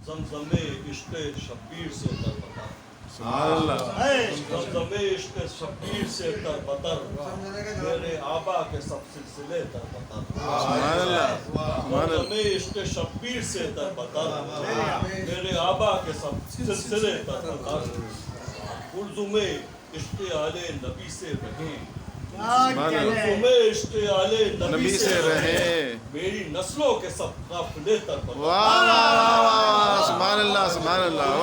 زمزمے عشق شبیر سے تربتر سبحان اللہ زمزمے عشق شبیر سے تربتر میرے آبا کے سب سلسلے تربتر سبحان اللہ زمزمے عشق شبیر سے تربتر میرے آبا کے سب سلسلے تربتر گلزم عشق آل نبی سے رہیں گلزم عشق آل نبی سے رہیں میری نسلوں کے سب قافلے تربتر سبحان اللہ سبحان اللہ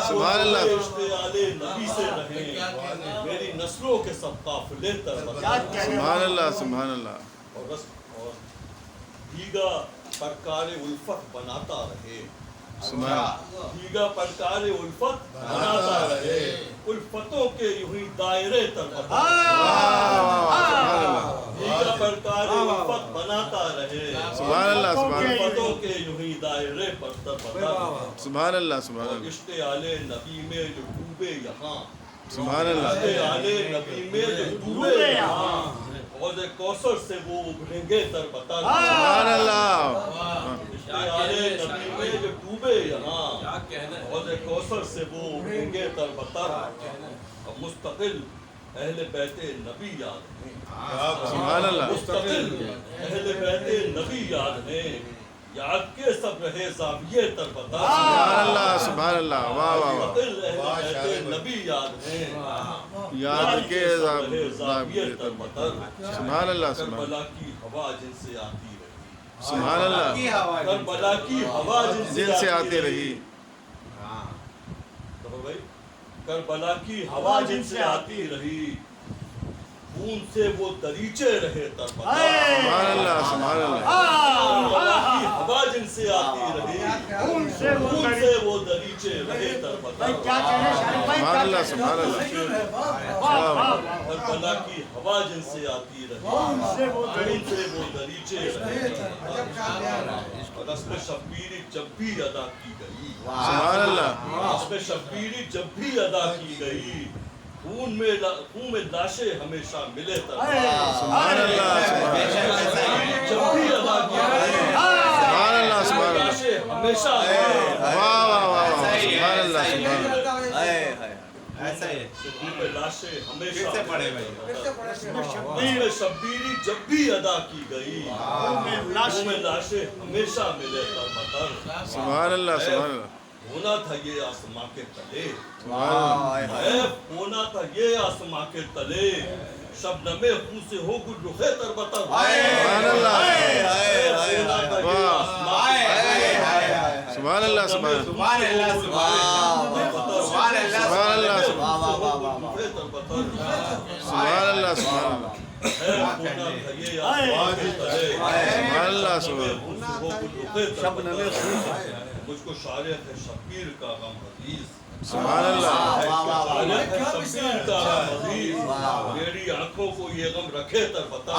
سبحان اللہ عشق آل نبی سے رہیں میری نسلوں کے سب قافلے تربتر سبحان اللہ سبحان اللہ اور دیگا پرکار الفت بناتا رہے دیگا پرکار الفت بناتا رہے الفتوں کے یوں ہی دائرے تربتر دیگا پرکار الفت بناتا رہے سبحان اللہ سبحان اللہ الفتوں کے یوں ہی دائرے پر تربتر سبحان اللہ سبحان اور اللہ عشق آل نبی میں جو ڈوبے یہاں سبحان اللہ عشق آل نبی میں جو ڈوبے یہاں حوض کوثر سے وہ ابھریں گے تربتر سبحان اللہ عشق آل نبی میں جو ڈوبے یہاں حوض کوثر سے وہ ابھریں گے تربتر اب مستقل اہل بیت نبی یاد ہیں سبحان اللہ مستقل اہل بیت نبی یاد ہیں یاد کے سب رہے زاویے تربتر سبحان اللہ سبحان اللہ واہ واہ واہ مستقل اہل بیت نبی یاد ہیں یاد کے زاویے تربتر سبحان اللہ سبحان کربلا کی ہوا جن سے آتی رہی سبحان اللہ کربلا کی ہوا جن سے آتی رہی کربلا کی ہوا جن سے آتی رہی خون سے وہ دریچے رہے تربتر سبحان اللہ سبحان اللہ کربلا کی ہوا جن سے آتی رہی خون سے وہ دریچے رہے تربتر سبحان اللہ سبحان اللہ کربلا کی ہوا جن سے آتی رہی خون سے وہ دریچے رہے تربتر اور رسم شبیری جب بھی ادا کی گئی سبحان اللہ رسم شبیری جب بھی ادا کی گئی خون میں لاشیں ہمیشہ ملے سبحان اللہ جب بھی ادا کی گئی سبحان اللہ سبحان اللہ لاشیں ہمیشہ واہ واہ واہ سبحان اللہ سبحان اللہ خون میں لاشیں ہمیشہ خون میں شبیری جب بھی ادا کی گئی خون میں لاشیں ہمیشہ ملے تربتر سبحان اللہ سبحان اللہ ہونا تھا یہ آسماں کے تلے سبحان ہونا تھا یہ آسماں کے تلے شبنم خون سے ہو گل رخے تربتر اللہ سبحان اللہ سبحان اللہ سبحان اللہ سبحان اللہ سبحان اللہ مجھ کو شارق شبیر کا غم حدیث سبحان اللہ شارق شبیر کا غم حدیث میری آنکھوں کو یہ غم رکھے تربتر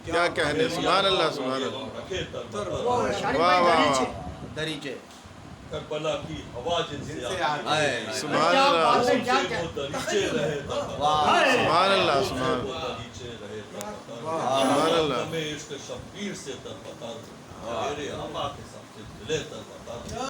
کیا کہنے سبحان اللہ سبحان اللہ واہ واہ دریچے کربلا کی ہوا جن سے سبحان اللہ دریچے رہے سبحان اللہ سبحان اللہ میں عشق شبیر سے تربتر میرے آبا کے سب سے دلے تربتر